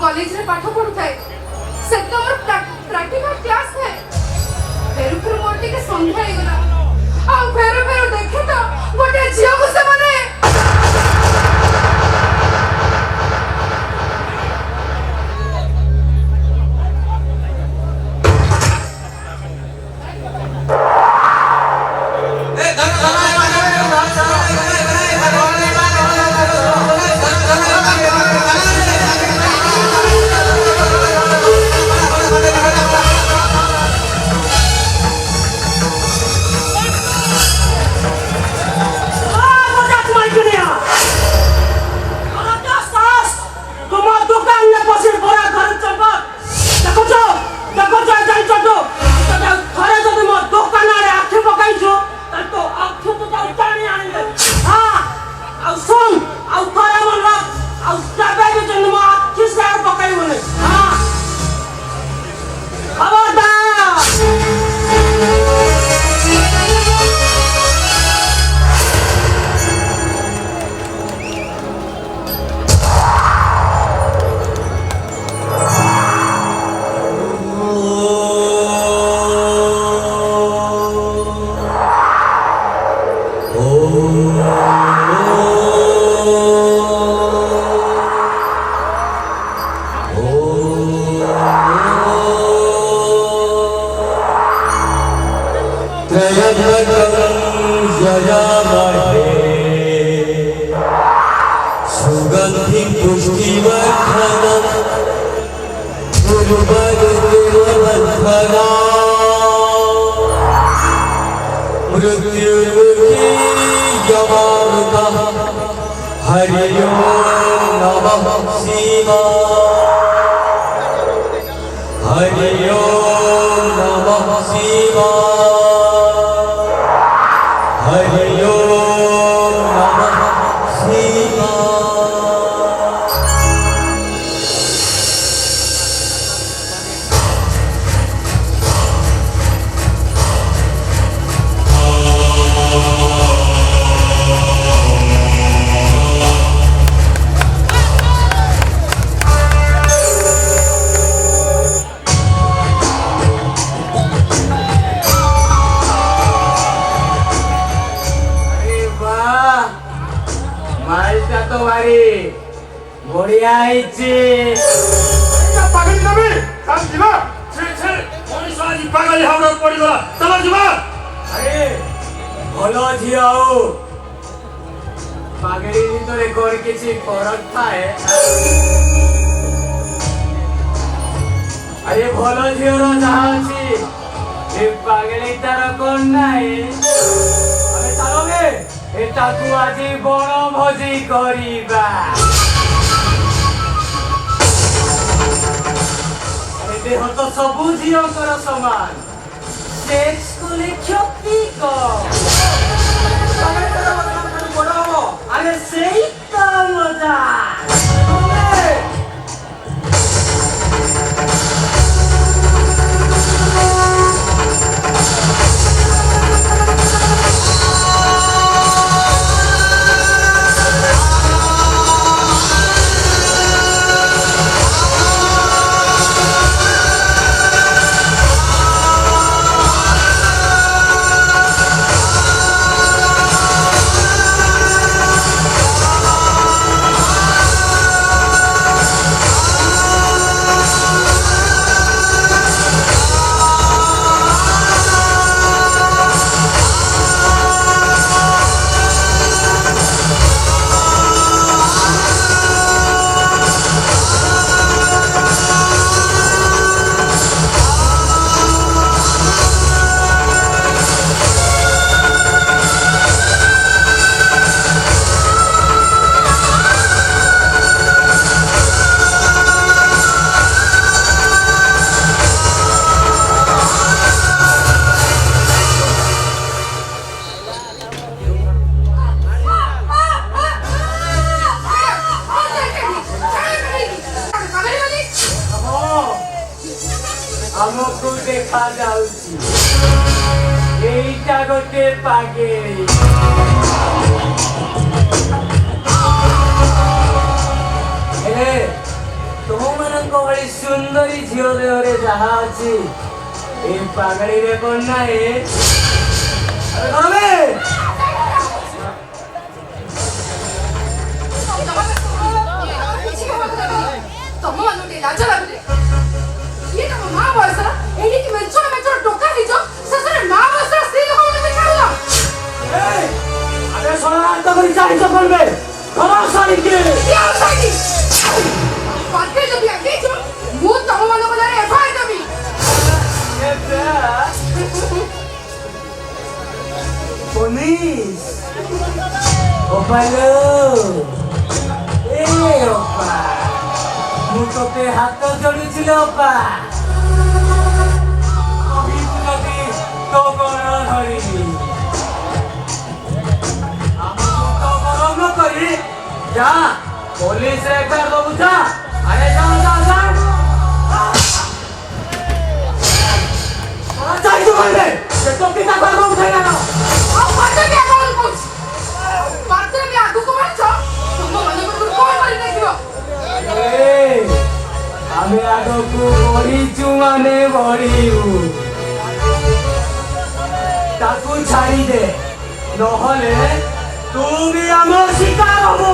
College रे पाठ पढु थाए से तो मोर प्रैक्टिकल क्लास है फेर मोर टिके संध्या हे गला आ फेर देखे तो गोटे झियो को से माने सुगंधि पुष्टिवर्धनम् मृत्युर्मुखी यमामृतः हरि ओम नमः शिवाय हरि ओम नमः शिवाय हरि ओम नमः शिवाय। बढ़िया पागल नबी काम जीवा छे छे मनीष आज पागल हावड़ा पड़ी गला चलो जीवा। अरे भलो झियाओ पागली ভিতরে কোন কিছু ফরক থাকে। আরে ভলো ঝিওর যাহা আছে এ পাগলি তার কোন নাই। আরে চালোগে এটাকু আজি বড় ভোজি করিবা। देह तो सबू झीकर समान सेक्स को ले क्षति को ଦେଖା ଯାଉଛି ଏଇଟା ଗୋଟେ ପାଗେଳି। ହେଲେ ତୁମମାନଙ୍କ ଭଳି ସୁନ୍ଦରୀ ଝିଅ ଦେହରେ ଯାହା ଅଛି ଏ ପାଗଳିରେ କ'ଣ ନାହିଁ? ତମ ମାନଙ୍କୁ ଟିକେ ଲାଜ ଲାଗୁନି? ଇଏ ତମ ମା ବୟସର ଏଇଠିକି ମେଞ୍ଚର ମେଞ୍ଚର ଟୋକା ହେଇଛ, ଶେଷରେ ମା ବୟସର ସ୍ତ୍ରୀ ଲୋକମାନଙ୍କୁ ଦେଖାଉଛ। ଆରେ ଶରଣାର୍ଥ କରି ଚାହିଁଛ ପଡ଼ିବେ ଘର ସାରିକି ପାଖରେ ଯଦି ଆଗେଇଛ ମୁଁ ତମ ମାନଙ୍କ ନାଁରେ ଏଫଆଇଆର ଦେବି। ପୋଲିସ ଓପାଲୋ ଏ ଅପା ମୁଁ ତୋତେ ହାତ ଯୋଡୁଥିଲି ଅପା, ଯଦି ତୋ ଗଣ ଧରିଲି ଆମକୁ ତ ଗରମ କରି ଯା ପୋଲିସ ଏଫଆଇଆର ଦବୁ ଯା। ଆରେ ଯା ଯା ଯା ଚାହିଁଛୁ କହିବେ ସେ ଟୋକି ତାକୁ ଉଠାଇ ନା ଆଉ ପାଠ ବି ଆଗକୁ କହୁଛି, ପାଠରେ ବି ଆଗକୁ ବଢିଛ, ତମ ମାନଙ୍କର କଣ କରି ଦେଖିବ? ଆମେ ଆଗକୁ ବଢିଛୁ ମାନେ ବଢିବୁ, ତାକୁ ଛାଡ଼ିଦେ ନହେଲେ ତୁ ବି ଆମ ଶିକାର ହବୁ।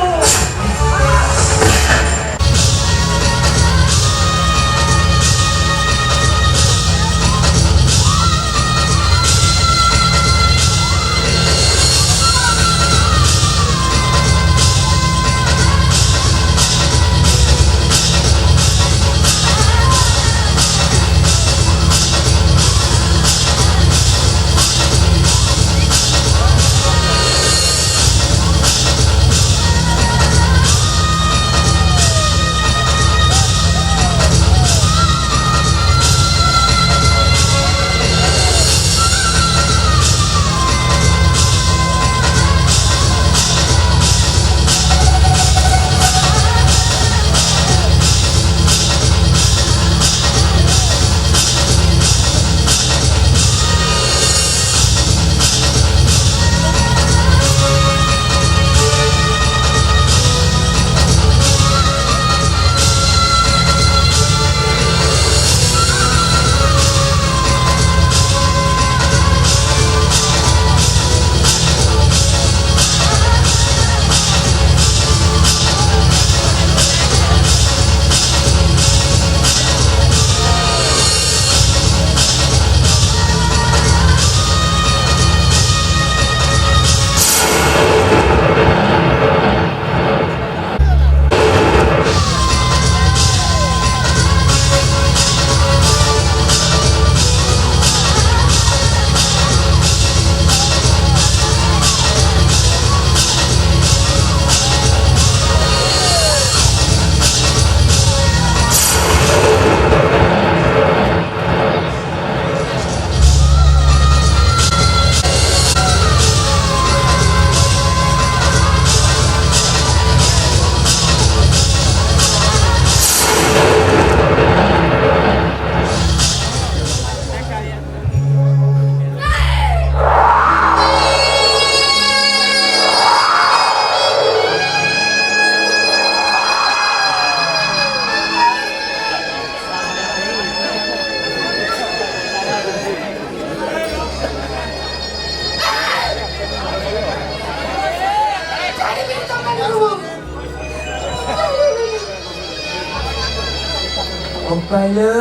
Opalo.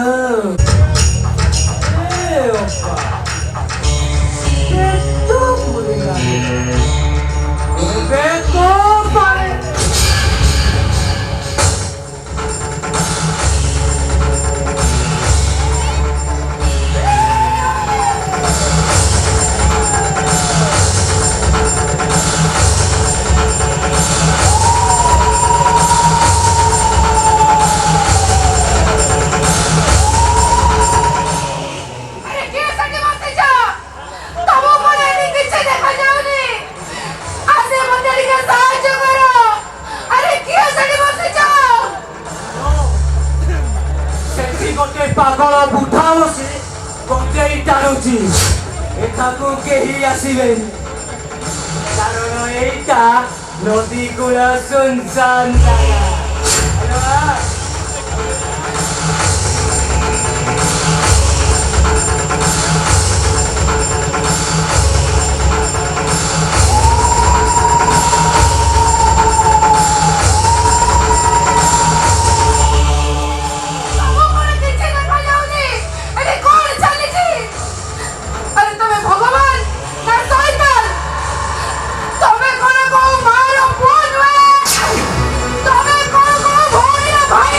Opa. Beto pulingane. Beto pare. ପାଗଳ ବୁଢା ବସି যেই টানুছি এঠাকু কেহি আসিবেনি কারণ এইটা নদী কূল শুনশান জায়গা হ্যালো ତମ କଣ କିଛି ଦେଖାଯାଉନି? ଏଠି କଣ ଚାଲିଛି? ଆରେ ତମେ ଭଗବାନ ନା ଶୈତାନ? ତମେ କଣ କୋଉ ମାର ପୁଅ ନୁହେଁ? ତମେ କଣ କୋଉ ଭଉଣୀର ଭାଇ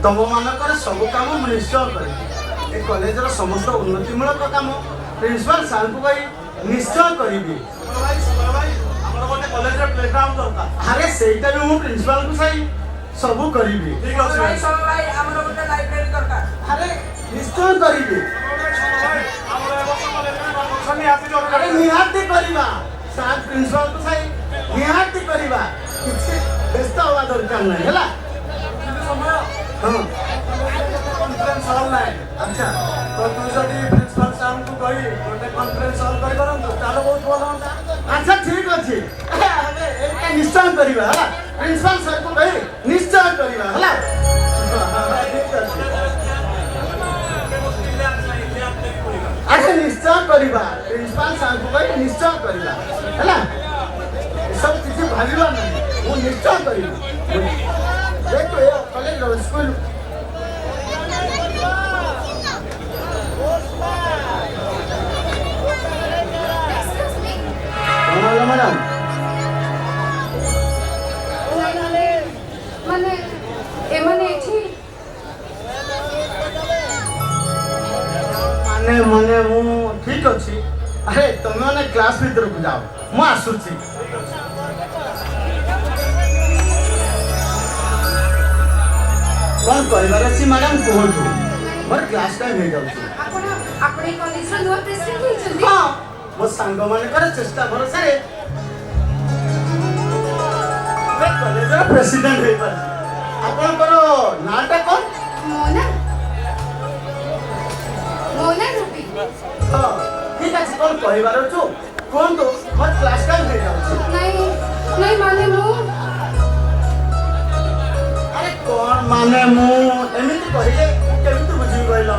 तुम मानकर सब काम निश्चय करी कॉलेजर समस्त उन्नतिमूलक काम प्रिंसिपल सार को भाई निश्चय करी अरे सेटा भी मु प्रिंसिपल को सही सब करी ठीक अछि भाई हमर गोटे लाइब्रेरी दरकार अरे निश्चय करी अरे निहाती करिबा सार प्रिंसिपल को सही निहाती करिबा किछि व्यस्त होवा दरकार नहीं हला कॉन्फ्रेंस हॉल नहीं अच्छा तो तू जदी प्रिंसिपल साहब को कही गोटे कॉन्फ्रेंस हॉल करी करन तो तालो बहुत भलो होता अच्छा ठीक अछि अरे एटा निश्चय करिबा हला प्रिंसिपल सर को कही निश्चय करिबा हला अरे निश्चय करिबा प्रिंसिपल साहब को कही निश्चय करिबा हला सब किसी भाबिबा नहीं वो निश्चय करिबा देखो ये कॉलेज रो स्कूल हेलो मैडम माने एमाने एठी माने मु ठीक अछि अरे तुम माने क्लास भीतर को जाओ मु आसुछि कौन कहबार अछि मैडम कहतु मोर क्लास टाइम हो जाउछि आपण कॉलेज रो नुवा प्रेसिडेंट होइछन्ती हां मो संग माने कर चेष्टा भरोसा रे वे कॉलेज रो प्रेसिडेंट होई पर आपण करो नाटा कोन मोना रूपी हां ठीक अछि कौन कहबार छु कोन तो मोर क्लास टाइम हो जाउछि नहीं माने मु कौन माने मु एमिति कहिले केमिति बुझी गइलो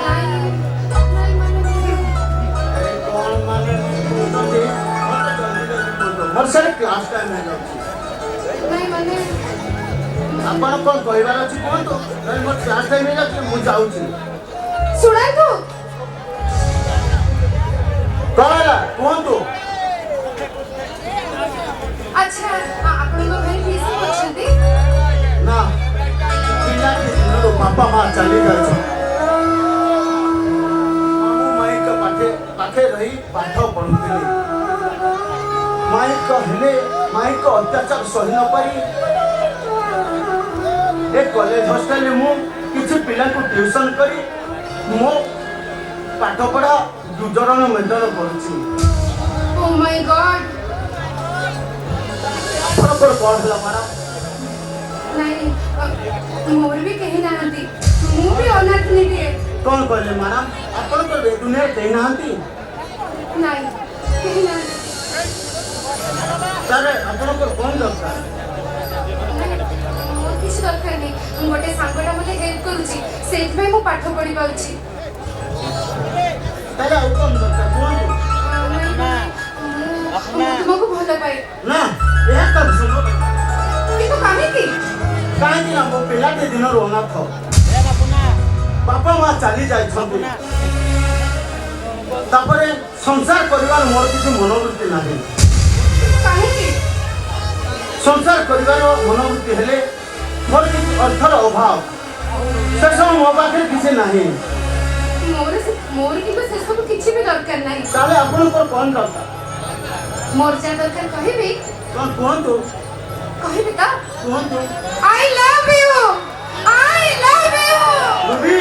नहीं माने अरे कौन माने तू तो दे मत जल्दी बोलो मोर सर क्लास टाइम है जाउछि नहीं माने आपण कोन कहबार अछि कोन तो नहीं मोर क्लास टाइम है जाउछि मु जाउछि सुना तू कहला कोन तो अच्छा आपण को भाई फीस पछंती ना पिला के दिनरो बापा मां चली गए छ मामू माई का पाठे रही पाठ पढुथिले माई कहले माई को अत्याचार सही न पारी ए कॉलेज हॉस्टल में मु किछु पिला को ट्यूशन करी मो पाठ पढ़ा गुजरण मेंटेन करूछि ओ माय गॉड प्रॉपर कौन हला मारा नहीं मोर भी कहीं ना हंती मु भी अनाथ नहीं कौन कहले मारा आपण को दुनिया कहीं नांती नहीं कहीं ना तारे आपण को कौन दरकार मोर किछ दरकार नहीं गोटे सांगटा मते हेल्प करूची सेट में मु पाठ पढी पाउची तारे और कौन दरकार कौन तुमको भलो पाए ना यह कर सुनो किंतु काहे की काहे ना मो पिला के दिन रोना था बापा मां चली जाय छथि तापरे संसार परिवार मोर किछु मनोवृत्ति नाही ସଂସାର କରିବାର ମନୋବୃତ୍ତି ହେଲେ ମୋର କିଛି ଅର୍ଥର ଅଭାବ ସେସବୁ ମୋ ପାଖରେ କିଛି ନାହିଁ। ମୋର କିନ୍ତୁ ସେସବୁ କିଛି ବି ଦରକାର ନାହିଁ। ତାହେଲେ ଆପଣଙ୍କର କ'ଣ ଦରକାର? ମୋର ଯାହା ଦରକାର କହିବି। କ'ଣ କୁହନ୍ତୁ? କହିବି ତ? କୁହନ୍ତୁ। I love you. I love you. Ruby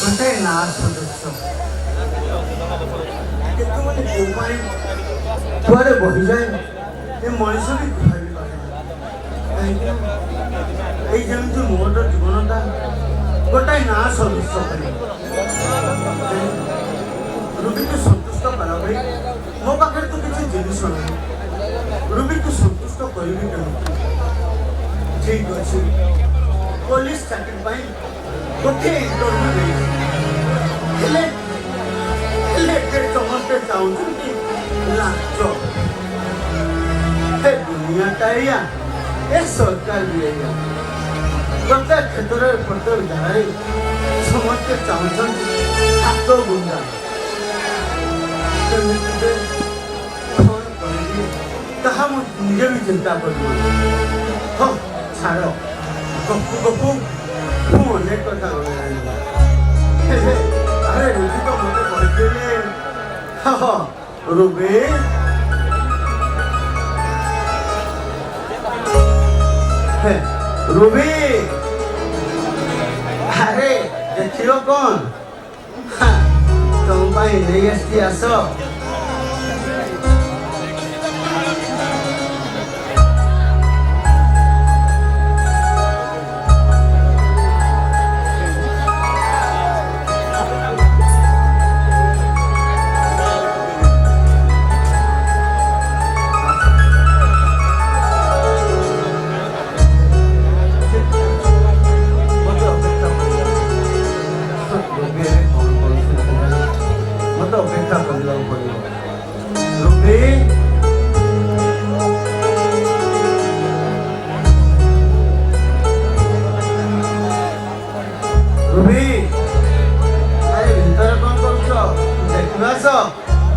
ଗୋଟେ ନା ସଦସ୍ୟ କେତେବେଳେ କେଉଁ ପାଣି କୁଆଡ଼େ ବହିଯାଏ ଏ ମଣିଷ ବି ଭାବିପାରେ କାହିଁକି ଏଇ ଯେମିତି ମୋର ଜୀବନଟା ଗୋଟାଏ ନା ସଦୃଶ କରି ରୁବିକୁ ସନ୍ତୁଷ୍ଟ କର ଭାଇ ମୋ ପାଖରେ ତ କିଛି ଜିନିଷ ନାହିଁ ରୁବିକୁ ସନ୍ତୁଷ୍ଟ କରିବି କେମିତି ଠିକ୍ ଅଛି ପୋଲିସ ଚାକିରି ପାଇଁ ଗୋଟିଏ ଇଣ୍ଟରଭ୍ୟୁ ଦେଇଛି ହେଲେ ସମସ୍ତେ ଚାହୁଁଛନ୍ତି ଲାଞ୍ଚ ଏ ଦୁନିଆଟା ଏଇଆ ଏ ସରକାର ବି ଏଇଆ ପ୍ରତ୍ୟେକ କ୍ଷେତ୍ରରେ ପ୍ରତ୍ୟେକ ଜାଗାରେ ସମସ୍ତେ ଚାହୁଁଛନ୍ତି ହାତ ଗୁଣ୍ଡା କେମିତି ଯେ କ'ଣ କରିବି ତାହା ମୁଁ ନିଜେ ବି ଚିନ୍ତା କରିବି ହଁ ଛାଡ଼ ଗପୁ ମୁଁ ଅନେକ କଥା କହିଲାଣି ଆରେ ରୁବି ତ ମୋତେ କହିଥିଲେ ରୁବି ରୁବି ଆରେ ଦେଖିବ କ'ଣ ତମ ପାଇଁ ନେଇ ଆସିଛି ଆସ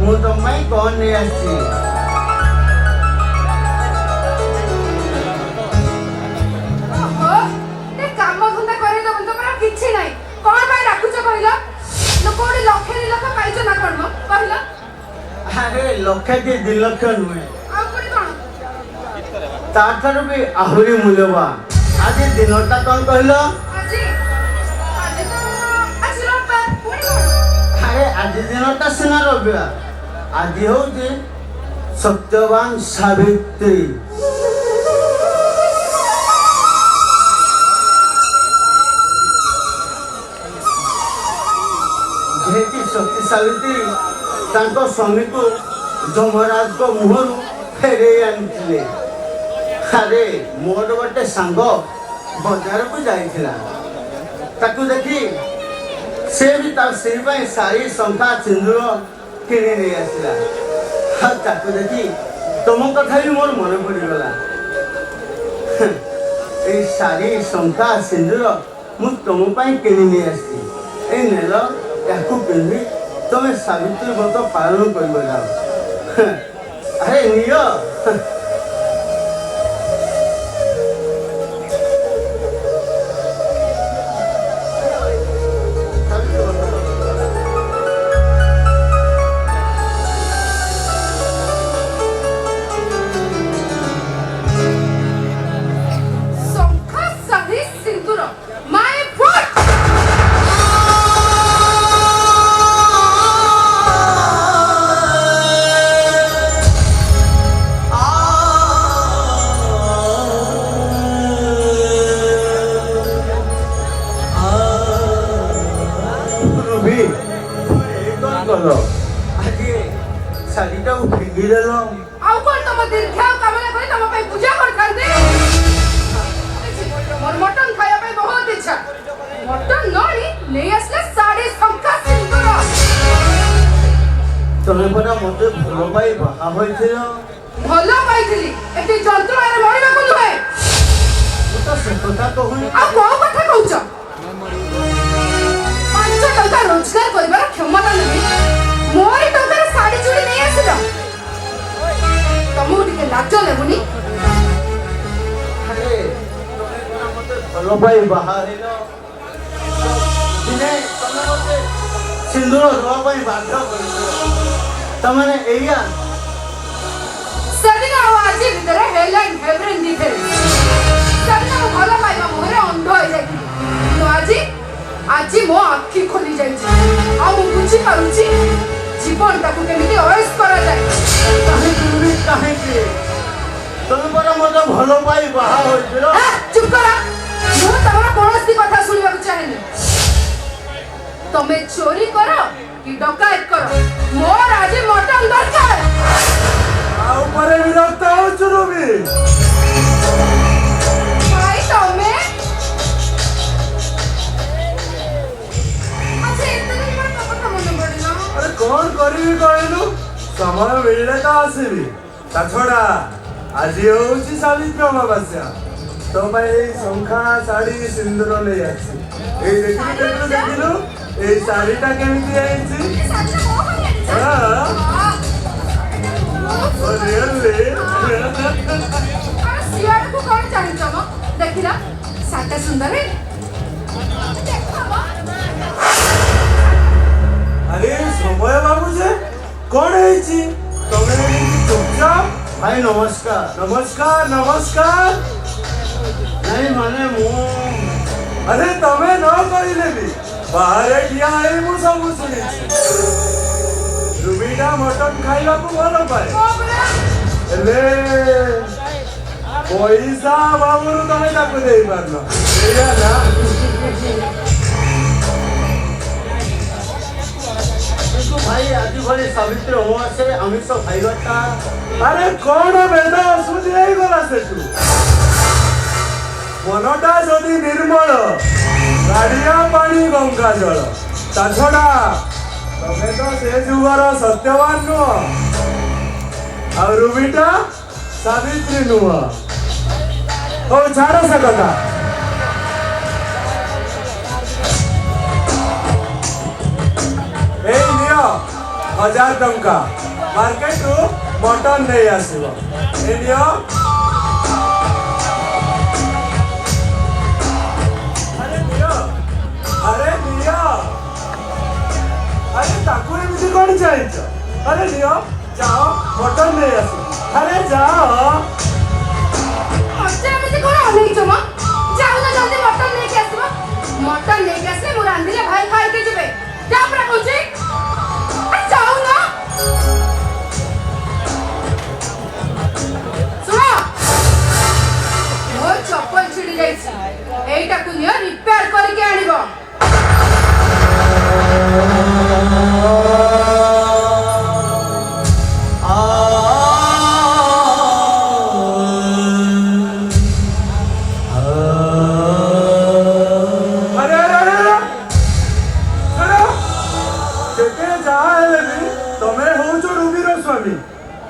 ମୁଁ ତମ ପାଇଁ କ'ଣ ନେଇ ଆସିଛି କାମ ଧନ୍ଦା କରିଦବ ତମର କିଛି ନାହିଁ କ'ଣ ପାଇଁ ଡାକୁଛ କହିଲ କୋଉଠି ଲକ୍ଷେ 2 ଲକ୍ଷ ପାଇଛ ନା କ'ଣ କହିଲ ଆରେ ଲକ୍ଷେ କି 2 ଲକ୍ଷ ନୁହେଁ ଆଉ ପୁଣି କ'ଣ ତାଠାରୁ ବି ଆହୁରି ମୂଲ୍ୟବାନ ଆଜି ଦିନଟା କ'ଣ କହିଲ ଆରେ ଆଜି ଦିନଟା ସିନା ରବିବାର ଆଜି ହଉଛି ସତ୍ୟବାନ ସାବିତ୍ରୀ ଯେହେତୁ ସତୀ ସାବିତ୍ରୀ ତାଙ୍କ ସ୍ୱାମୀକୁ ଯମରାଜଙ୍କ ମୁହଁରୁ ଫେରେଇ ଆଣିଥିଲେ ଆରେ ମୋର ଗୋଟେ ସାଙ୍ଗ ବଜାରକୁ ଯାଇଥିଲା ତାକୁ ଦେଖି ସେ ବି ତା ସ୍ତ୍ରୀ ପାଇଁ ଶାଢ଼ୀ ଶଙ୍ଖା ସିନ୍ଦୁର କିଣି ନେଇ ଆସିଲା ଆଉ ତାକୁ ଦେଖି ତମ କଥା ବି ମୋର ମନେ ପଡ଼ିଗଲା ଏଇ ଶାଢ଼ୀ ଶଙ୍ଖା ସିନ୍ଦୁର ମୁଁ ତମ ପାଇଁ କିଣି ନେଇ ଆସିଛି ଏଇ ନେଲ ୟାକୁ ପିନ୍ଧି ତମେ ସାବିତ୍ରୀ ବ୍ରତ ପାଳନ କରିବ ଯାଅ ଆରେ ନିଅ ଶାଢ଼ୀଟାକୁ ଫିଙ୍ଗିଦେଲ ଆଉ କ'ଣ ତମ ଦୀର୍ଘାୟୁ କାମନା କରି ତମ ପାଇଁ ପୂଜା କରିଥାନ୍ତି ମୋର ମଟନ ଖାଇବା ପାଇଁ ବହୁତ ଇଚ୍ଛା ମଟନ ନଣି ନେଇ ଆସିଲେ ଶାଢ଼ୀ ଶଙ୍ଖା ସିନ୍ଦୁର ତମେ ପରା ମତେ ଭଲ ପାଇ ବାହା ହୋଇଥିଲ ଭଲ ପାଇଥିଲି ଏଠି ଯନ୍ତ୍ରଣାରେ ମରିବାକୁ ନୁହେଁ ମୁଁ ତ ସେ କଥା କହୁନି ଆଉ କୋଉ କଥା କହୁଛ 5 ଟଙ୍କା ରୋଜଗାର କରିବାର କ୍ଷମତା ନାହିଁ ମୋରି ଟଙ୍କାରେ ଶାଢ଼ୀ ଚୁଡ଼ି ନେଇ ଆସିଲ ତମକୁ ଟିକେ ଲାଜ ଲାଗୁନି ଆରେ ମତେ ଭଲ ପାଇ ବାହା ହେଇଲ ଦିନେ ତମେ ମତେ ସିନ୍ଦୁର ଦେବା ପାଇଁ ବାଧ୍ୟ କରିଛ ତମାନେ ଏଇଆ ସେଦିନ ଆଉ ଆଜି ଭିତରେ ହେଲାଇନ୍ ହେଭ୍ରେନ୍ ଡିଫରେନ୍ସ ସେଦିନ ମୁଁ ଭଲ ପାଇବା ମୁହଁରେ ଅନ୍ଧ ହେଇଯାଇଥିଲି କିନ୍ତୁ ଆଜି ମୋ ଆଖି ଖୋଲି ଯାଇଛି ତ ଭଲ ପାଇ ବାହା ହୋଇଥିଲ। ଚୁପ କର। ମୁଁ ତମର କୌଣସି କଥା ଶୁଣିବାକୁ ଚାହେଁନି। ତମେ ଚୋରି କର କି ଡକାୟତ କର, ମୋର ଆଜି ମଟନ ଦରକାର। ଆଉ ପରେ ବିରକ୍ତ ହଉଛୁ ରୁବି। ଭାଇ ତମେ ଆଚ୍ଛା ଏତେ ଦିନ ପରେ ତମ କଥା ମନେ ପଡ଼ିଲା। ଆରେ କଣ କରିବି କହିଲୁ, ସମୟ ମିଳିଲେ ତ ଆସିବି। ତା ଛଡା ଆଜି ହଉଛି ସାବିତ୍ରୀ ଅମାବାସ୍ୟା। ତୋ ପାଇଁ ଏଇ ଶଙ୍ଖା ଶାଢୀ ସିନ୍ଦୁର ନେଇ ଆସିଛି। ଏଇ ଦେଖିଲୁ ଏଇ ଶାଢୀଟା କେମିତି ହେଇଛି? ଏ ଶାଢ଼ୀଟା ମୋ ପାଇଁ ଆଣିଛ? ରିଅଲି ଆରେ ସିଆଡକୁ କଣ ଚାହିଁଛ ମ? ଦେଖିଲ ଶାଢ଼ୀଟା ସୁନ୍ଦର ହେଇନି? ଦେଖ ମ। ଆରେ ସମୟ ବାବୁ ଯେ କଣ ହେଇଛି? ତମେ ଏମିତି ଚୁପଚାପ? ଭାଇ ନମସ୍କାର। ନମସ୍କାର ନମସ୍କାର। ନାଇଁ ମାନେ ମୁଁ ଆରେ ତମେ ନ କହିଲେ ବି ବାହାରେ ଠିଆ ହେଇ ମୁଁ ସବୁ ଶୁଣିଛି। ରୁବିଟା ମଟନ ଖାଇବାକୁ ଭଲ ପାଏ, ହେଲେ ପଇସା ବାବୁରୁ ତମେ ତାକୁ ଦେଇପାରୁନ, ଏଇଆ ନା? କିନ୍ତୁ ଭାଇ ଆଜି ଭଳି ସାବିତ୍ରୀ ଅମାବାସ୍ୟାରେ ଆମିଷ ଖାଇବାଟା, ଆରେ କଣ ବେଦ ଅସୁଧି ହେଇଗଲା ସେଠୁ? ମନଟା ଯଦି ନିର୍ମଳ, ଗାଡ଼ିଆ ପାଣି ଗଙ୍ଗା ଜଳ। ତା ଛଡ଼ା ତମେ ତ ସେ ଯୁଗର ସତ୍ୟବାନ ନୁହଁ, ଆଉ ରୁବିଟା ସାବିତ୍ରୀ ନୁହଁ। ହଉ ଛାଡ଼ ସେ କଥା। ଏଇ ନିଅ 1000 ଟଙ୍କା, ମାର୍କେଟରୁ ମଟନ ନେଇ ଆସିବ। ଏଇ ନିଅ। ଆରେ ନିଅ। ଆରେ ତାକୁ ଏମିତି କଣ ଚାହିଁଛ? ଆରେ ନିଅ, ଯାଅ ମଟନ ନେଇ ଆସିବ। ଆରେ ଯାଅ। ମତେ ଏମିତି କଣ ଅନେଇଛ ମ? ଯାଉନ ଜଲ୍ଦି ମଟନ ନେଇକି ଆସିବ। ମଟନ ନେଇକି ଆସିଲେ ମୁଁ ରାନ୍ଧିଲେ ଭାଇ ଖାଇକି ଯିବେ। ଯା ପରା କହୁଛି। ଆରେ ଯାଉନ। ଶୁଣ, ମୋ ଚପଲ ଛିଡ଼ି ଯାଇଛି, ଏଇଟାକୁ ନିଅ ରିପେୟାର କରିକି ଆଣିବ।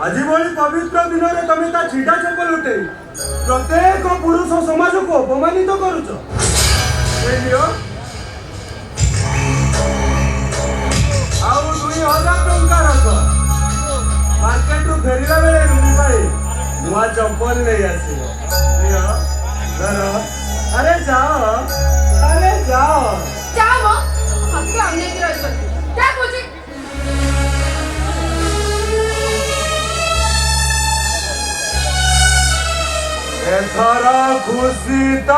ଆଜି ଭଳି ପବିତ୍ର ଦିନରେ ତମେ ତା ଛିଟା ଚପଲ ଉଠେଇ ପ୍ରତ୍ୟେକ ପୁରୁଷ ସମାଜକୁ ଅପମାନିତ କରୁଛ। ଆଉ 2000 ଟଙ୍କା ରଖ, ମାର୍କେଟରୁ ଫେରିଲା ବେଳେ ରୁବି ପାଇଁ ନୂଆ ଚପଲ ନେଇ ଆସିବ। ଆରେ ଯାଅ, ଆରେ ଯାଅ। ଯାଅ ମ, ମତେ ଅନେଇକି ରହିଛନ୍ତି। ଯା କହୁଛି। ଏଥର ଖୁସି ତ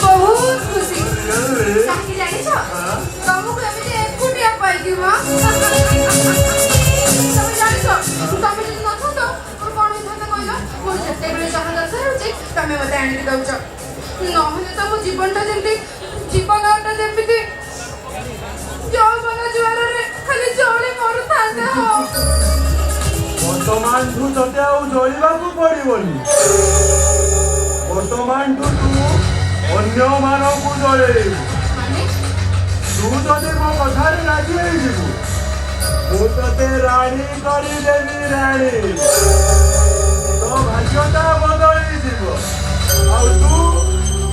ବହୁତ ଖୁସି। କାହିଁକି ଜାଣିଛ? ତମକୁ ଏମିତି ଏକୁଟିଆ ପାଇକି ମ। ତମେ ଜାଣିଛ, ତମେ ଯଦି ନଥାନ୍ତ ମୋର କଣ ହେଇଥାନ୍ତା କହିଲ? ମୋର ଯେତେବେଳେ ଯାହା ଦରକାର ହଉଛି ତମେ ମତେ ଆଣିକି ଦଉଛ। ନହେଲେ ତ ମୋ ଜୀବନଟା ଯେମିତି ଯୌବନ ଜୁଆରରେ ଖାଲି ଜଳି ମରୁଥାନ୍ତା। ବର୍ତ୍ତମାନଠୁ ତତେ ଆଉ ଜଳିବାକୁ ପଡିବନି। ବର୍ତ୍ତମାନଠୁ ତୁ ଅନ୍ୟମାନଙ୍କୁ ଜଳେଇବୁ। ତୁ ଯଦି ମୋ କଥାରେ ରାଜି ହେଇଯିବୁ, ମୁଁ ତତେ ରାଣୀ କରିଦେବି। ରାଣୀ, ତୋ ଭାଗ୍ୟଟା ବଦଳିଯିବ, ଆଉ ତୁ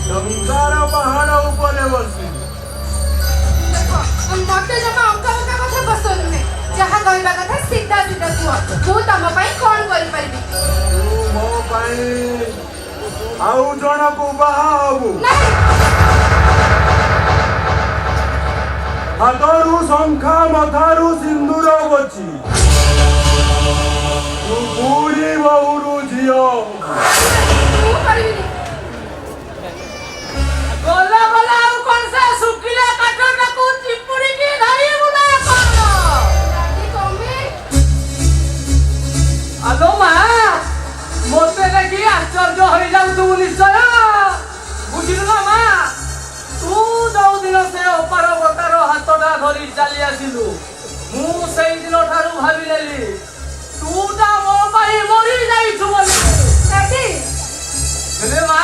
ଟଙ୍କାର ପାହାଡ଼ ଉପରେ ବସିବୁ। ମତେ ଜମା ଅଙ୍କା ଫଙ୍କା କଥା ପସନ୍ଦ ନୁହେଁ। ଯାହା କହିବା କଥା ସିଧା ସିଧା କୁହ। ମୁଁ ତମ ପାଇଁ କଣ କରିପାରିବି? ତୁ ମୋ ପାଇଁ ଆଉ ଜଣକୁ ବାହା ହବୁ। ହାତରୁ ଶଙ୍ଖା, ମଥାରୁ ସିନ୍ଦୁର ବଚି ତୁ ବୁଢ଼ୀ ବୋହୁରୁ ଝିଅ। ମୁଁ କରିବିନି। ଗଲା ଆଉ କଣ ସେ ଶୁଖିଲା କାଠଟାକୁ ଚିପୁଡ଼ିକି ଆସିଲୁ ମୁଁ ସେଇଦିନ ଠାରୁ ଭାବିନେଲି ତୁଟା ମୋ ପାଇଁ ମରି ଯାଇଛୁ ବୋଲି। ଡାଡି ହେଲେ ମା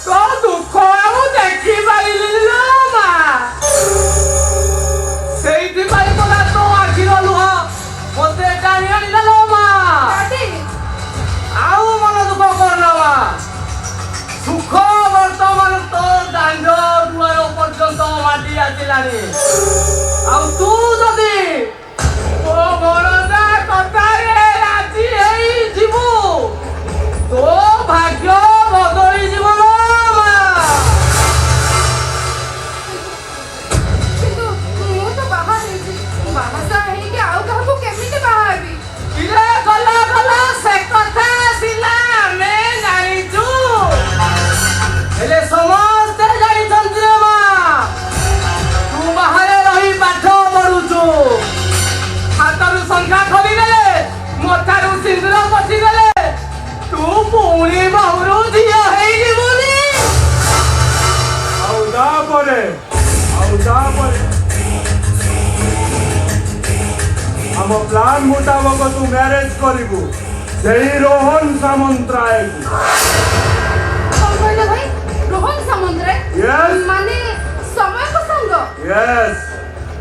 ତୋ ଦୁଃଖ ଆଉ ଦେଖିପାରିଲିନି ଲୋ ମା। ସେଇଥିପାଇଁ ତୋ ଆଖିର ଲୁହ ମତେ ଟାଣି ଆଣିଲା ଲୋ ମା। ଡାଡି ଆଉ ମନ ଦୁଃଖ କରନା ମା। ସୁଖ ବର୍ତ୍ତମାନ ତୋ ଦାଣ୍ଡ ଦୁଆର ପର୍ଯ୍ୟନ୍ତ ମାଟି ଆସିଲାଣି। ଆଉ ତୁ ଯଦି ମୋ ଭଣଜା କଥାରେ ରାଜି ହେଇଯିବୁ ତୋ ଭାଗ୍ୟ ବଦଳିଯିବ ଲୋ ମା। କିନ୍ତୁ ମୁଁ ତ ବାହା ହେଇଛି, ବାହାସାହା ହେଇକି ଆଉ କାହାକୁ କେମିତି ବାହା ହେବି? କିରେ ଗଲା ଗଲା ସେ କଥା ଆସିଲା ଆମେ ଜାଣିଛୁ। ହେଲେ ସମସ୍ତେ ଜାଣିଛନ୍ତି ରେ ମା ତୁ ବାହାରେ ରହି ପାଠ ପଢୁଛୁ। ହାତରୁ ସଂଖ୍ୟା ଖୋଲିଦେଲେ ମଥାରୁ ସିନ୍ଦୁର ପଚିଗଲେ ତୁ ପୁଣି ବହୁରୁ ଝିଅ ହେଇଯିବୁନି। ଆଉ ତାପରେ ଆମ ପ୍ଲାନ୍ ମୁତାବକ ତୁ ମ୍ୟାରେଜ କରିବୁ ସେଇ ରୋହନ ସାମନ୍ତରାୟକୁ। କଣ କହିଲ ଭାଇ? ରୋହନ ସାମନ୍ତରାୟ? Yes. ମାନେ ସମୟଙ୍କ ସାଙ୍ଗ? ୟେସ୍।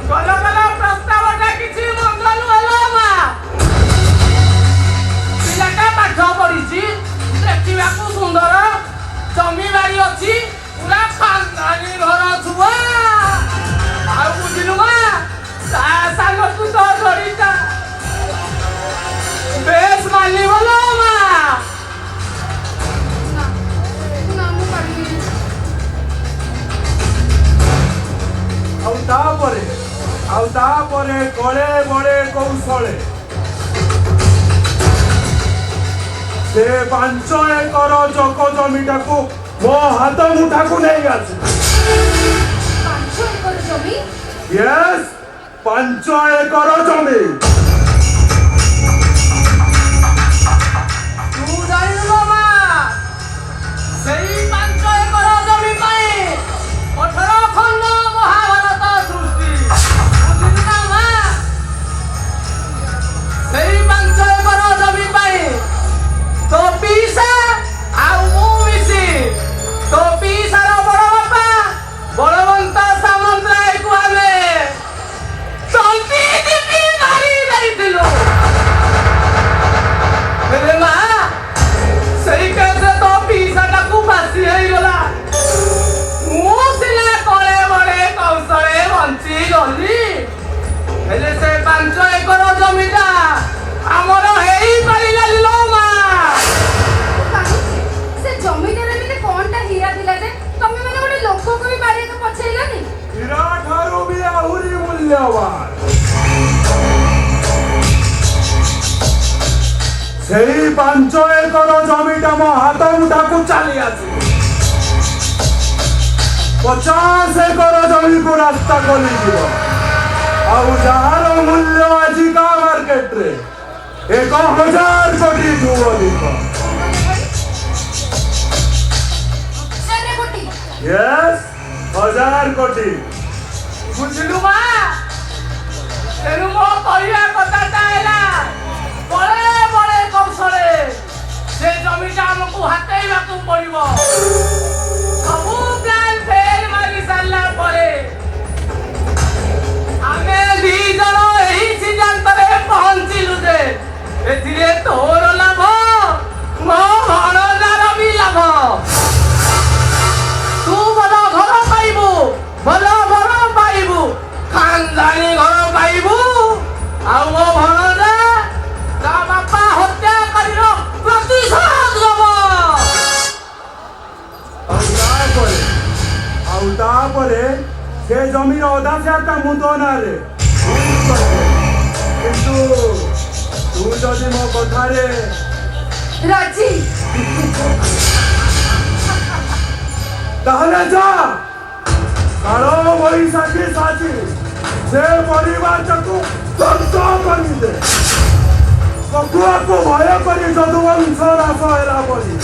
ଗଲ ଗଲ ପ୍ରସ୍ତାବଟା କିଛି ମନ୍ଦ ନୁହେଁ ଲୋ ମା। ପିଲାଟା ପାଠ ପଢିଛି, ଦେଖିବାକୁ ସୁନ୍ଦର, ଜମି ବାଡି ଅଛି, ପୁରା ଖାନଦାନୀ ଘର ଛୁଆ। ଆଉ ବୁଝିଲୁ ମା ତା ସାଙ୍ଗକୁ ତ ଧରିତା ବେଶ ମାନିବ ଲୋ ମା। ନା ନା ମୁଁ ପାରିବିନି। ଆଉ ତାପରେ କଳେ ବଳେ କୌଶଳେ ସେ 5 ଏକର ଚକ ଜମିଟାକୁ ମୋ ହାତ ମୁଠାକୁ ନେଇ ଆସିବୁ। 5 ଏକର ଜମି? ୟେସ୍, 5 ଏକର ଜମି। ତୁ ଜାଣିଲୁ ଲୋ ମା ସେଇ 5 ଏକର ଜମି ପାଇଁ 18 ଖଣ୍ଡ ମହାଭାରତ ସୃଷ୍ଟି। ବୁଝିଲୁ ନା ମା ସେଇ 5 ଏକର ଜମି ପାଇଁ ତୋ ପିଇସା ଆଉ ମୁଁ ମିଶି ତୋ ପିଇସାର ବଡ଼ ବାପା ବଳବନ୍ତ ସାମନ୍ତରାୟକୁ ଆମେ ତଣ୍ଟି ଟିପି ମାରି ଦେଇଥିଲୁ। ହେଲେ ମା ସେଇ କେସରେ ତୋ ପିଇସାଟାକୁ ଫାଶୀ ହେଇଗଲା। ମୁଁ ସିନା କଳେ ବଳେ କୌଶଳେ ବଞ୍ଚିଗଲି। ହେଲେ ସେ 5 ଏକର ଜମିଟା ଆମର ହେଇପାରିଲାନି ଲୋ ମା। କାହିଁକି? ସେ ଜମିଟାରେ ଏମିତି କଣଟା ହୀରା ଥିଲା ଯେ ତମେ ମାନେ ଗୋଟେ ଲୋକକୁ ବି ମାରିବାକୁ ପଛେଇଲନି? ହୀରା ଠାରୁ ବି ଆହୁରି ମୂଲ୍ୟବାନ ସେଇ 5 ଏକର ଜମିଟା ମୋ ହାତ ମୁଠାକୁ ଚାଲି ଆସିବ। 50 ଏକର ଜମିକୁ ରାସ୍ତା ଖୋଲିଯିବ। ଆଉ ଯାହାର ମୂଲ୍ୟ ଆଜିକା ମାର୍କେଟରେ 1000 କୋଟିଠୁ ଅଧିକ। ସେନେ କୋଟି? ୟେସ୍, 1000 କୋଟି। ବୁଝିଲୁ ମା ତେଣୁ ମୋ କହିବା କଥାଟା ହେଲା ବଳେ ବଳେ କୌଶଳେ ସେ ଜମିଟା ଆମକୁ ହାତେଇବାକୁ ପଡିବ। ସବୁ ପ୍ଲାନ୍ ଫେଲ ମାରି ସାରିଲା ପରେ ଆମେ 2 ଜଣ ଏହି ସିଦ୍ଧାନ୍ତରେ ପହଞ୍ଚିଲୁ ଯେ ଏଥିରେ ତୋର ଲାଭ ମୋ ଭଣଜାର ବି ଲାଭ। ତୁ ଭଲ ଘର ପାଇବୁ, ଭଲ ଘର ପାଇବୁ, ଖାନଦାନୀ ଘର ପାଇବୁ। ଆଉ ମୋ ଭଣଜା ତା ବାପା ହତ୍ୟାକାରୀର ପ୍ରତିଶୋଧ ଦବ। ଆଉ ତାପରେ ସେ ଜମିର ଅଧା ସେଟା ମୁଁ ତୋ ନାଁରେ କିନ୍ତୁ ତୁ ଯଦି ମୋ କଥାରେ ରାଜି? ତାହେଲେ ଯା କାଳ ବୈଶାଖୀ ସାଜି ସେ ପରିବାରଟାକୁ ଧ୍ୱଂସ କରିଦେ। କକୁଆକୁ ଭୟ କରି ଯଦୁବଂଶ ନାଶ ହେଲା ପରି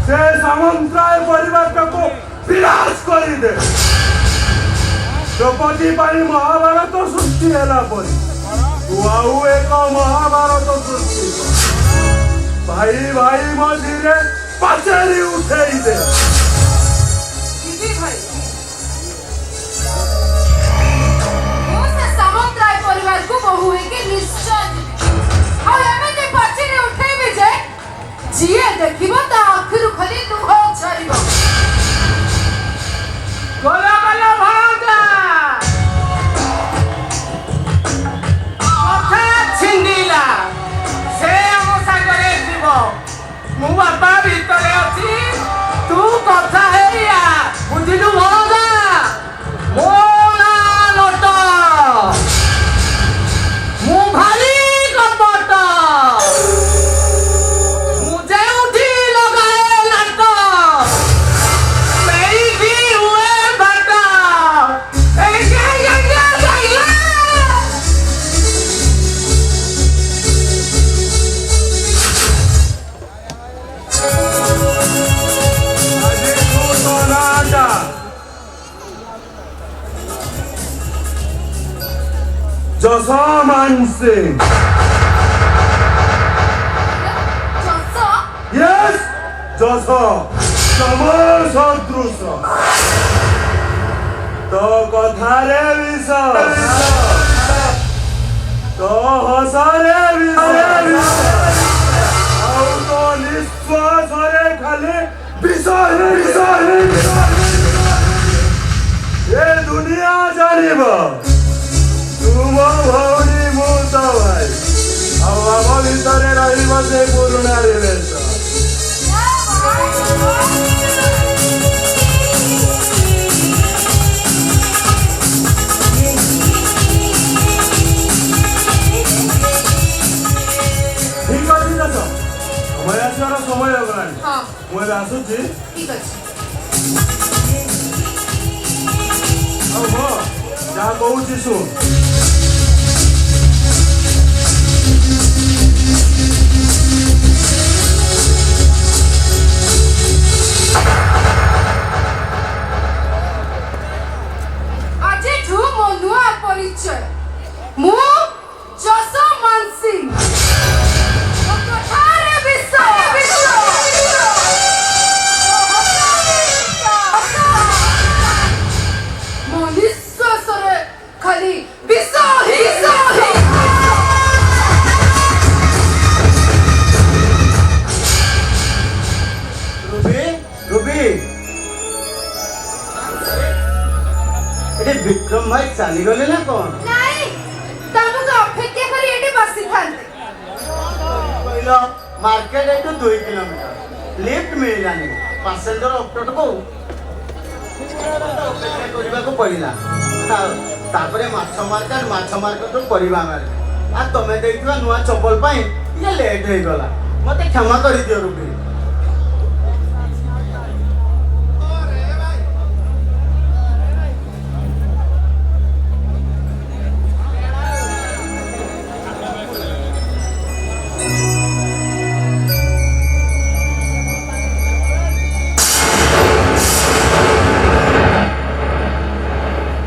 ସେ ସାମନ୍ତରାୟ ପରିବାରଟାକୁ ବିନାଶ କରିଦେ। ଦ୍ରୌପଦୀ ପାଇଁ ମହାଭାରତ ସୃଷ୍ଟି ହେଲା ପରେ ତୁ ଆଉ ଏକ ମହାଭାରତ ସୃଷ୍ଟି କର। ଭାଇ ଭାଇ ମଝିରେ ପାଚେରୀ ଉଠେଇ ଦେ। ଯିବି ଭାଇ। ମୁଁ ସେ ସାମନ୍ତରାୟ ପରିବାରକୁ ବୋହୂ ହେଇକି ନିଶ୍ଚୟ ଯିବି। ଆଉ ଏମିତି ପାଚେରୀ ଉଠେଇବି ଯେ ଯିଏ ଦେଖିବ ତା ଆଖିରୁ ଖାଲି ଲୁହ ଝରିବ। ଗଲା ଗଲା ଭାଉଜା କଥା ଛିଣ୍ଡିଲା ସେ ଆମ ସାଙ୍ଗରେ ଯିବ। ମୁଁ ବାପା ଭିତରେ ଅଛି ତୁ କଥା ହେଇଆ ବୁଝିଲୁ ଭାଉଜା। ମୋ ନା ନଟ ମୁଁ ଭାରି କପଟ ମୁଁ ଯେଉଁଠି ଲଗାଏ ନାଟ ସେଇଠି ହୁଏ ବାଟ। ଆଜିଠୁ ତୋ ନାଁଟା ଯଶମାନ ସିଂ। ଯଶ Yes, ଯଶ ସମୟ ସଦୃଶ ତୋ କଥାରେ ବିଷ ତୋ ହସରେ ବିଷ ଆଉ ତୋ ନିଶ୍ୱାସରେ ଖାଲି ବିଷ ହିଁ ବିଷ ହିଁ ଏ ଦୁନିଆ ଜାଣିବ ତୁ ମୋ ଭଉଣୀ ମୁଁ ତୋ ଭାଇ ଆଉ ଆମ ଭିତରେ ରହିବ ସେ ପୁରୁଣା ରିଲେସନ। ଠିକ ଅଛି ଦାସ ସମୟ ଆସିବାର ସମୟ ହେଇଗଲାଣି। ହଁ ମୁଁ ଏବେ ଆସୁଛି। ଠିକ ଅଛି। ଆଉ ହଁ ଯାହା କହୁଛି ଶୁଣ। ଆଜିଠୁ ମୋ ନୂଆ ପରିଚୟ ମୁଁ ଯଶମାନ ସିଂ। ମୋ କଥାରେ ବିଷ ମୋ ନିଶ୍ୱାସରେ ଖାଲି ବିଷ ହିଁ ରୁବି ରୁବି ଏଠି ବିକ୍ରମ ଭାଇ ଚାଲିଗଲେ ନା କଣ? ନାଇଁ ତମକୁ ଅପେକ୍ଷା କରି ଏଠି ବସିଥାନ୍ତି। କହିଲ ମାର୍କେଟ ଏଠୁ 2 କିଲୋମିଟର ଲିଫ୍ଟ ମିଳିଲାନି ପାସେଞ୍ଜର ଅପଟକୁ ଅପେକ୍ଷା କରିବାକୁ ପଡ଼ିଲା। ଆଉ ତାପରେ ମାଛ ମାର୍କେଟରୁ ପରିବା ଆଣିଲି। ଆଉ ତମେ ଦେଇଥିବା ନୂଆ ଚପଲ ପାଇଁ ଇଏ ଲେଟ୍ ହେଇଗଲା। ମତେ କ୍ଷମା କରିଦିଅ ରୁବି।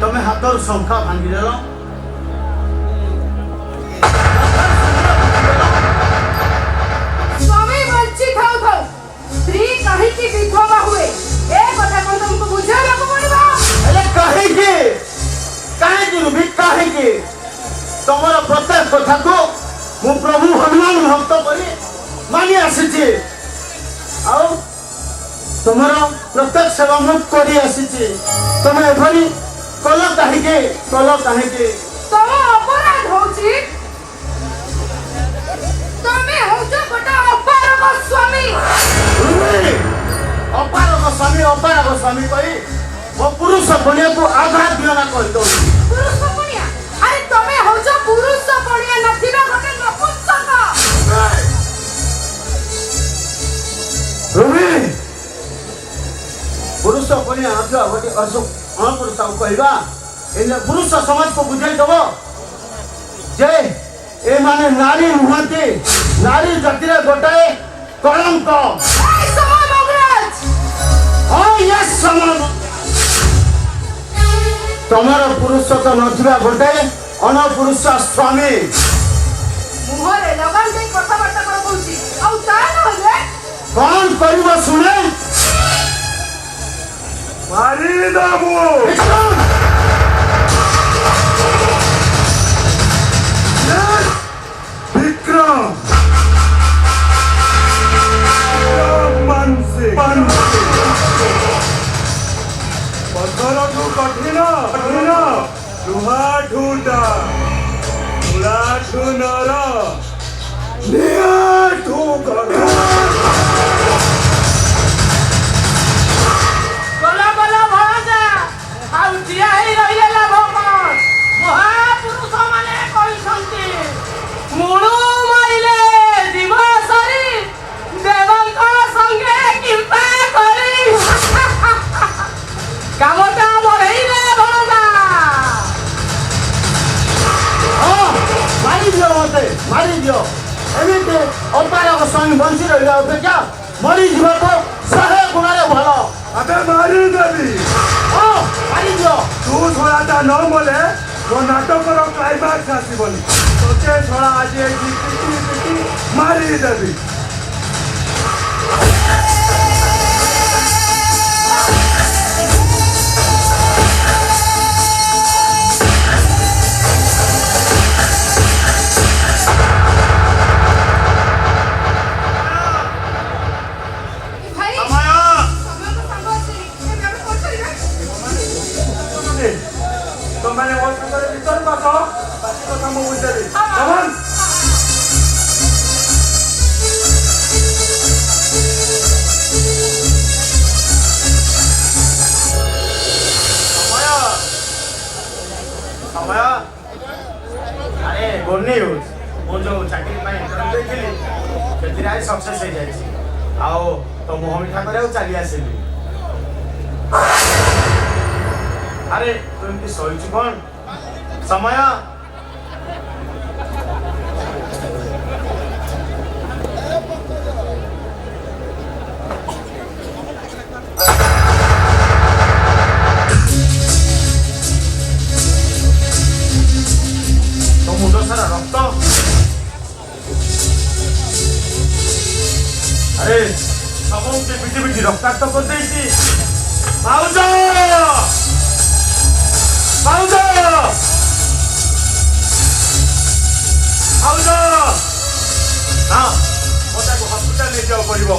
ତମେ ହାତରୁ ଶଙ୍ଖା ଭାଙ୍ଗିଦେଲ। ସ୍ୱାମୀ ବଞ୍ଚି ଥାଉ ଥାଉ ସ୍ତ୍ରୀ କାହିଁକି ବିଧବା ହୁଏ ଏ କଥା କଣ ତମକୁ ବୁଝାଇବାକୁ ପଡ଼ିବ? ହେଲେ କାହିଁକି କାହିଁକି ରୁବି କାହିଁକି? ତମର ପ୍ରତ୍ୟେକ କଥାକୁ ମୁଁ ପ୍ରଭୁ ହନୁମାନ ଭକ୍ତ କରି ମାନି ଆସିଛି। ଆଉ ତମର ପ୍ରତ୍ୟେକ ସେବା ମୁଁ କରି ଆସିଛି। ତମେ ଏଭଳି କଲ କାହିଁକି? ତମ ଅପରାଧ ହଉଛି ତମେ ହଉଛ ଗୋଟେ ଅପାରଗ ସ୍ୱାମୀ। ଅପାରଗ ସ୍ୱାମୀ କହି ମୋ ପୁରୁଷ ପଣିଆକୁ ଆଘାତ ଦିଅ ନା କହିଦଉଛି। ପୁରୁଷ ପଣିଆ? ଆରେ ତମେ ହଉଛ ପୁରୁଷ ପଣିଆ ନଥିବା ଗୋଟେ ନପୁଂସକ। ରୁବି ପୁରୁଷ ପଣିଆ ନଥିବା ଗୋଟେ ଅଣପୁରୁଷକୁ କହିବା ଏ ପୁରୁଷ ସମାଜକୁ ବୁଝାଇ ଦବ ଯେ ଏମାନେ ନାରୀ ନୁହନ୍ତି, ନାରୀ ଜାତିରେ ଗୋଟାଏ କଳଙ୍କ। ତମର ପୁରୁଷ ତ ନଥିବା ଗୋଟାଏ ଅନପୁରୁଷ ସ୍ୱାମୀ ମୁହଁରେ ଲଗାମ ଦେଇ କଥାବାର୍ତ୍ତା କର କହୁଛି ଆଉ ତା ନହେଲେ କ'ଣ କରିବ ଶୁଣେ ମାରିଦବୁ ବିକ୍ରମ ମାନସି ପଥରଠୁ କଠିନ ଲୁହାଠୁ ତୁଳାଠୁ ନର ନିଆଠୁ ଗଲା ଭଣଜା ଆଉ ଠିଆ ହେଇ ରହିଲେ ଲାଭ କ'ଣ ମହାପୁରୁଷ ମାନେ କହିଛନ୍ତି ମୁଳୁ ମରିଲେ ଜୀବ ସରି ଦେବଙ୍କ ସଙ୍ଗେ କିମ୍ପା କରି କାମଟା ବଢେଇଲେ ଭଣଜା ମାରିଦିଅ ମତେ ମାରିଦିଅ ଏମିତି ଅପାରକ ସ୍ୱାମୀ ବଞ୍ଚି ରହିବା ଅପେକ୍ଷା ମରିଯିବ ତ 100 ଗୁଣରେ ଭଲ ଆବେ ମାରିଦେବି ମାରିଦିଅ ତୁ ଶଳାଟା ନ ମଲେ ମୋ ନାଟକର କ୍ଲାଇମାକ୍ସ ଆସିବନି ତୋତେ ଶଳା ଆଜି ଏଇଠି ପିଟି ମାରିଦେବି ଭାଇ ସମୟ ସମୟକୁ ସାଙ୍ଗ ଅଛି ଏବେ ଆମେ କଣ କରିବା ତମମାନେ ମୋ ସାଙ୍ଗରେ ଭିତରକୁ ଆସ ବାକି କଥା ମୁଁ ବୁଝେଇବି କମନ୍ ସମୟ ଆରେ ଗୁଡ୍ ନ୍ୟୁଜ୍ ମୁଁ ଯୋଉ ଚାକିରି ପାଇଁ ଇଣ୍ଟରଭ୍ୟୁ ଦେଇଥିଲି ସେଥିରେ ଆଜି ସକ୍ସେସ୍ ହେଇଯାଇଛି ଆଉ ତୋ ମୁହଁ ମିଠା କରିବାକୁ ଚାଲି ଆସିଲି ଆରେ ତୁ ଏମିତି ଶୋଇଛୁ କ'ଣ ସମୟ ତୋ ମୁଣ୍ଡ ସାରା ରକ୍ତ ଆରେ ସମସ୍ତେ ପିଟି ପିଟି ରକ୍ତାକ୍ତ କରିଦେଇଛି ଭାଉଜ ଭାଉଜ ଭାଉଜ ହଁ ମୋ ତାକୁ ହସ୍ପିଟାଲ ନେଇଯିବାକୁ ପଡ଼ିବ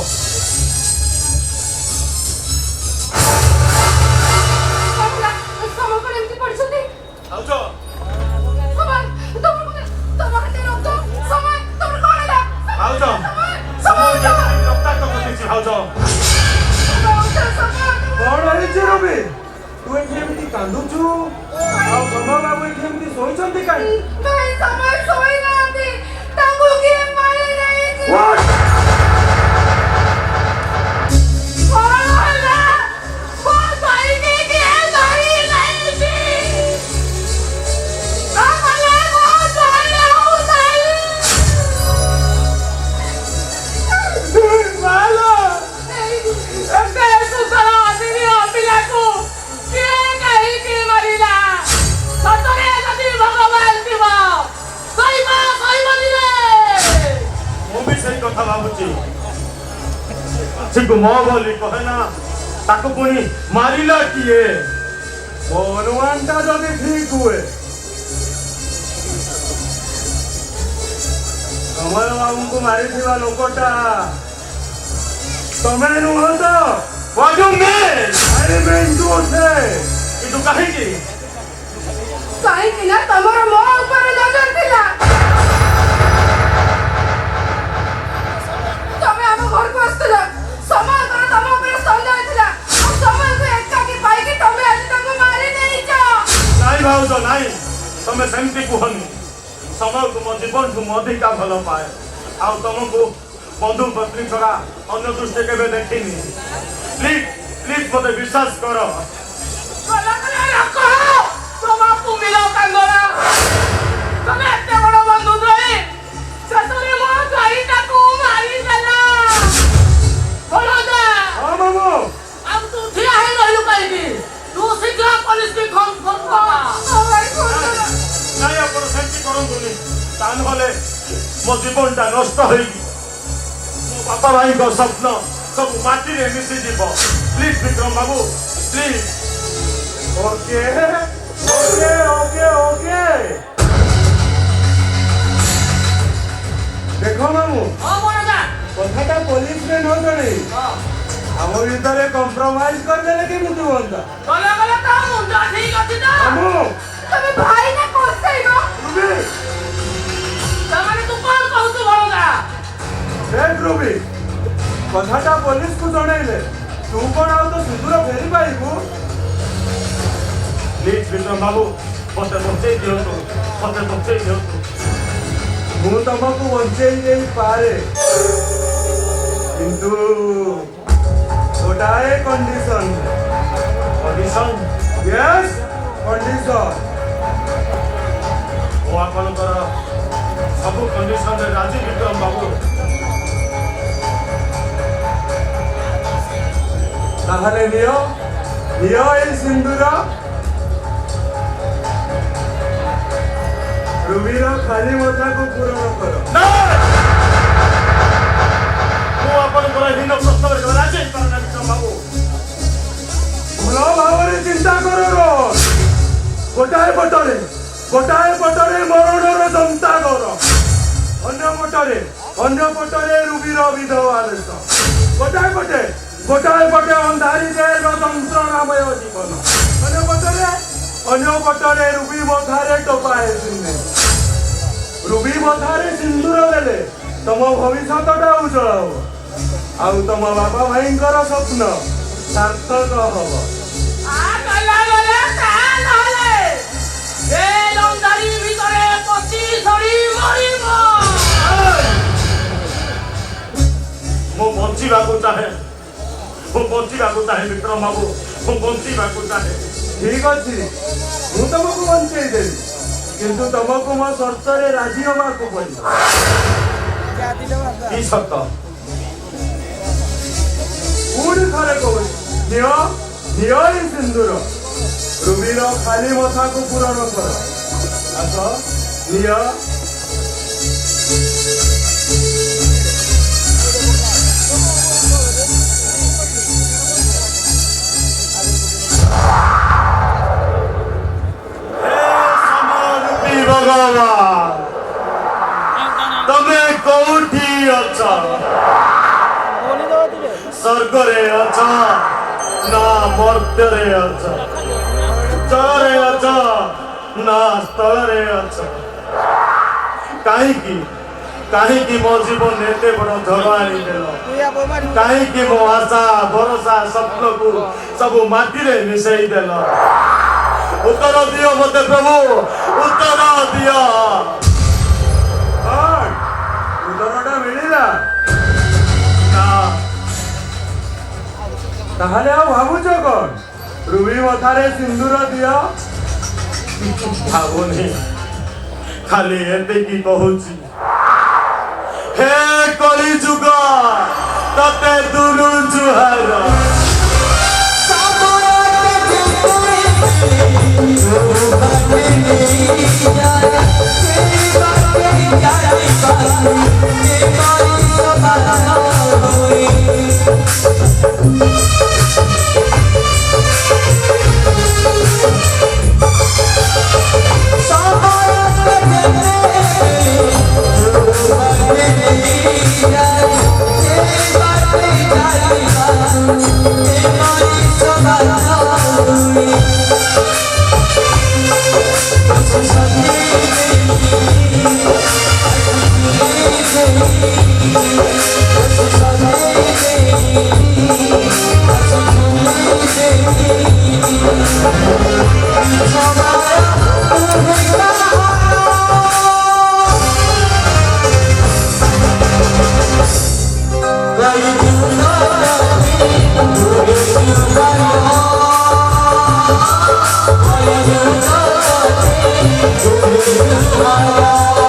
ସମୟ କଣ ଏମିତି ପଡ଼ିଛନ୍ତି ଭାଉଜ ସମୟ ତମ ହାତରେ ରକ୍ତ ସମୟ ତମର କଣ ହେଲା ଭାଉଜ ସମୟ ରକ୍ତାକ୍ତ କରିଦେଇଛି ଭାଉଜ କଣ ହେଇଛି ରବି ତୁ ଏଠି ଏମିତି କାନ୍ଦୁଛୁ ଆଉ ସମୟ ବାବୁ ଏଠି ଏମିତି ଶୋଇଛନ୍ତି କାହିଁ ଭାଇ ସମୟ ଶୋଇନାହାନ୍ତି ତାଙ୍କୁ କିଏ ମାରି ଦେଇଛି What? କଣ ହେଲା ମୋ ଭାଇକି କିଏ ମାରି ଦେଇଛି ତାମାନେ ମୋ ଭାଇ ଆଉ ନାହିଁ ମାଲୋ ଏତେ ସୁନ୍ଦର ଅଦିନିଆ ପିଲାକୁ କିଏ କାହିଁକି ମାରିଲା ସତରେ ଯଦି ଭଗବାନ ଥିବ କହିବନି ରେ ମୁଁ ବି ସେଇ କଥା ଭାବୁଛି ଠିକ ମୋ ବୋଲି କହେ ନା ତାକୁ ପୁଣି ମାରିଲା କିଏ ମୋ ଅନୁମାନଟା ଯଦି ଠିକ ହୁଏ ସମୟ ବାବୁଙ୍କୁ ମାରିଥିବା ଲୋକଟା ତମେ ନୁହଁ ତ What do you mean? ଆରେ ମେଣ୍ଡୁ ଅଛେ କିନ୍ତୁ କାହିଁକି କାହିଁକି ନା ତମର ମୋ ଉପରେ ନଜର ଥିଲା ତମେ ଆମ ଘରକୁ ଆସିଥିଲ ସମୟଙ୍କର ତମ ଉପରେ ସନ୍ଦେହ ଥିଲା ଆଉ ସମୟକୁ ଏକାକି ପାଇକି ତମେ ଆଜି ତାଙ୍କୁ ମାରି ଦେଇଛ ନାଇଁ ଭାଉଜ ନାଇଁ ତମେ ସେମିତି କୁହନି ସମୟକୁ ମୋ ଜୀବନଠୁ ମୁଁ ଅଧିକା ଭଲ ପାଏ ଆଉ ତମକୁ ବନ୍ଧୁ ପତ୍ନୀ ଛଡ଼ା ଅନ୍ୟ ଦୃଷ୍ଟି କେବେ ଦେଖିନି ପ୍ଲିଜ୍ ପ୍ଲିଜ୍ ମୋତେ ବିଶ୍ୱାସ କର ଗଲା କଲେ ରଖ ତମ କୁମିର କାଙ୍ଗରା ତମେ ଏତେ ବଡ଼ ବନ୍ଧୁ ଦ୍ରୋହୀ ଶେଷରେ ମୋ ଭାଇଟାକୁ ମାରିଦେଲ ଭଣଜା ହଁ ବାବୁ ଆଉ ତୁ ଠିଆ ହେଇ ରହିଲୁ କାହିଁକି ତୁ ଶୀଘ୍ର ପୋଲିସକୁ ଫୋନ କର ନାଇଁ ଆପଣ ତା ନହେଲେ ମୋ ଜୀବନଟା ନଷ୍ଟ ହେଇଯିବ। ମୋ ବାପା ଭାଇଙ୍କ ସ୍ୱପ୍ନ ସବୁ ମାଟିରେ ମିଶିଯିବ। ପ୍ଲିଜ ବିକ୍ରମ ବାବୁ please. Okay okay okay okay ଦେଖ ମାମୁଁ ହଁ ବଣଜା କଥାଟା ପୋଲିସରେ ନ ଜଣେଇ ହଁ ଆମ ଭିତରେ କମ୍ପ୍ରମାଇଜ କରିଦେଲେ କେମିତି ହୁଅନ୍ତା? ଗଲେ ଗଲେ ତା ମୁଣ୍ଡ ଠିକ ଅଛି ତ ମାମୁଁ ତମେ ଭାଇ ନା କସେଇବ? ରୁବି ତାମାନେ ତୁ କଣ କହୁଛୁ ବଣଜା? ଦେଖ ରୁବି କଥାଟା ପୋଲିସକୁ ଜଣେଇଲେ ତୁ କଣ ଆଉ ତ ସିନ୍ଦୁର ଫେରି ପାଇବୁ? ପ୍ଲିଜ ବିକ୍ରମ ବାବୁ ମତେ ବଞ୍ଚେଇ ଦିଅନ୍ତୁ, ମତେ ବଞ୍ଚେଇ ଦିଅନ୍ତୁ। ମୁଁ ତମକୁ ବଞ୍ଚେଇ ଦେଇପାରେ କିନ୍ତୁ ଗୋଟାଏ କଣ୍ଡିସନ। କଣ୍ଡିସନ? Yes condition. ମୁଁ ଆପଣଙ୍କର ସବୁ କଣ୍ଡିସନରେ ରାଜି ବିକ୍ରମ ବାବୁ। ତାହେଲେ ନିଅ ନିଅ ଏଇ ସିନ୍ଦୁର। ରୁବିର ଖାଲି ମଥାକୁ ପୂରଣ କର। ମୁଁ ଆପଣଙ୍କର ହୀନ ପ୍ରସ୍ତାବରେ ରାଜି ହେଇପାରୁନା ବିକ୍ରମ ବାବୁ। ଭଲ ଭାବରେ ଚିନ୍ତା କର। ଗୋଟାଏ ପଟରେ ମରଣର ଦନ୍ତାଗର, ଅନ୍ୟ ପଟରେ ରୁବିର ବିଧବା ବେଶ। ଗୋଟାଏ ପଟେ ଅନ୍ଧାରୀ ଜେଲର ଯନ୍ତ୍ରଣାମୟ ଜୀବନ, ଅନ୍ୟ ପଟରେ ରୁବି ମଥାରେ ଟୋପାଏ ସିନ୍ଦୁର। ରୁବି ମଥାରେ ସିନ୍ଦୁର ଦେଲେ ତମ ଭବିଷ୍ୟତଟା ଉଜ୍ଜଳ ହବ, ଆଉ ତମ ବାପା ଭାଇଙ୍କର ସ୍ୱପ୍ନ ସାର୍ଥକ ହବ। ମୁଁ ବଞ୍ଚିବାକୁ ଚାହେଁ ବିକ୍ରମ ବାବୁ, ମୁଁ ବଞ୍ଚିବାକୁ ଚାହେଁ। ଠିକ ଅଛି ମୁଁ ତମକୁ ବଞ୍ଚେଇ ଦେବି କିନ୍ତୁ ତମକୁ ମୋ ସର୍ତ୍ତରେ ରାଜି ହବାକୁ ପଡିବ। କି ସର୍ତ୍ତ? ପୁଣି ଥରେ କହୁଛି ନିଅ ଏଇ ସିନ୍ଦୁର। ରୁବିର ଖାଲି ମଥାକୁ ପୂରଣ କର। ଆସ ନିଅ। ଭଗବାନ ତମେ କୋଉଠି ଅଛ? ସ୍ୱର୍ଗରେ ଅଛ ନା ମର୍ତ୍ତ୍ୟରେ ଅଛ? ଜଳରେ ଅଛ ନା ସ୍ଥଳରେ ଅଛ? କାହିଁକି ମୋ ଜୀବନରେ ଏତେ ବଡ଼ ଝଡ଼ ଆଣିଦେଲ? କାହିଁକି ମୋ ଆଶା ଭରସା ସ୍ୱପ୍ନକୁ ସବୁ ମାଟିରେ ମିଶେଇ ଦେଲ? ଉତ୍ତର ଦିଅ ମତେ ପ୍ରଭୁ, ଉତ୍ତର ଦିଅ। ଉତ୍ତରଟା ମିଳିଲା ନା? ତାହେଲେ ଆଉ ଭାବୁଛ କଣ? ରୁବି ମଥାରେ ସିନ୍ଦୁର ଦିଅ। ଭାବୁନି, ଖାଲି ଏତିକି କହୁଛି, ହେ କଳି ଯୁଗ ତତେ ଦୁରୁ ଜୁହାର। Oh,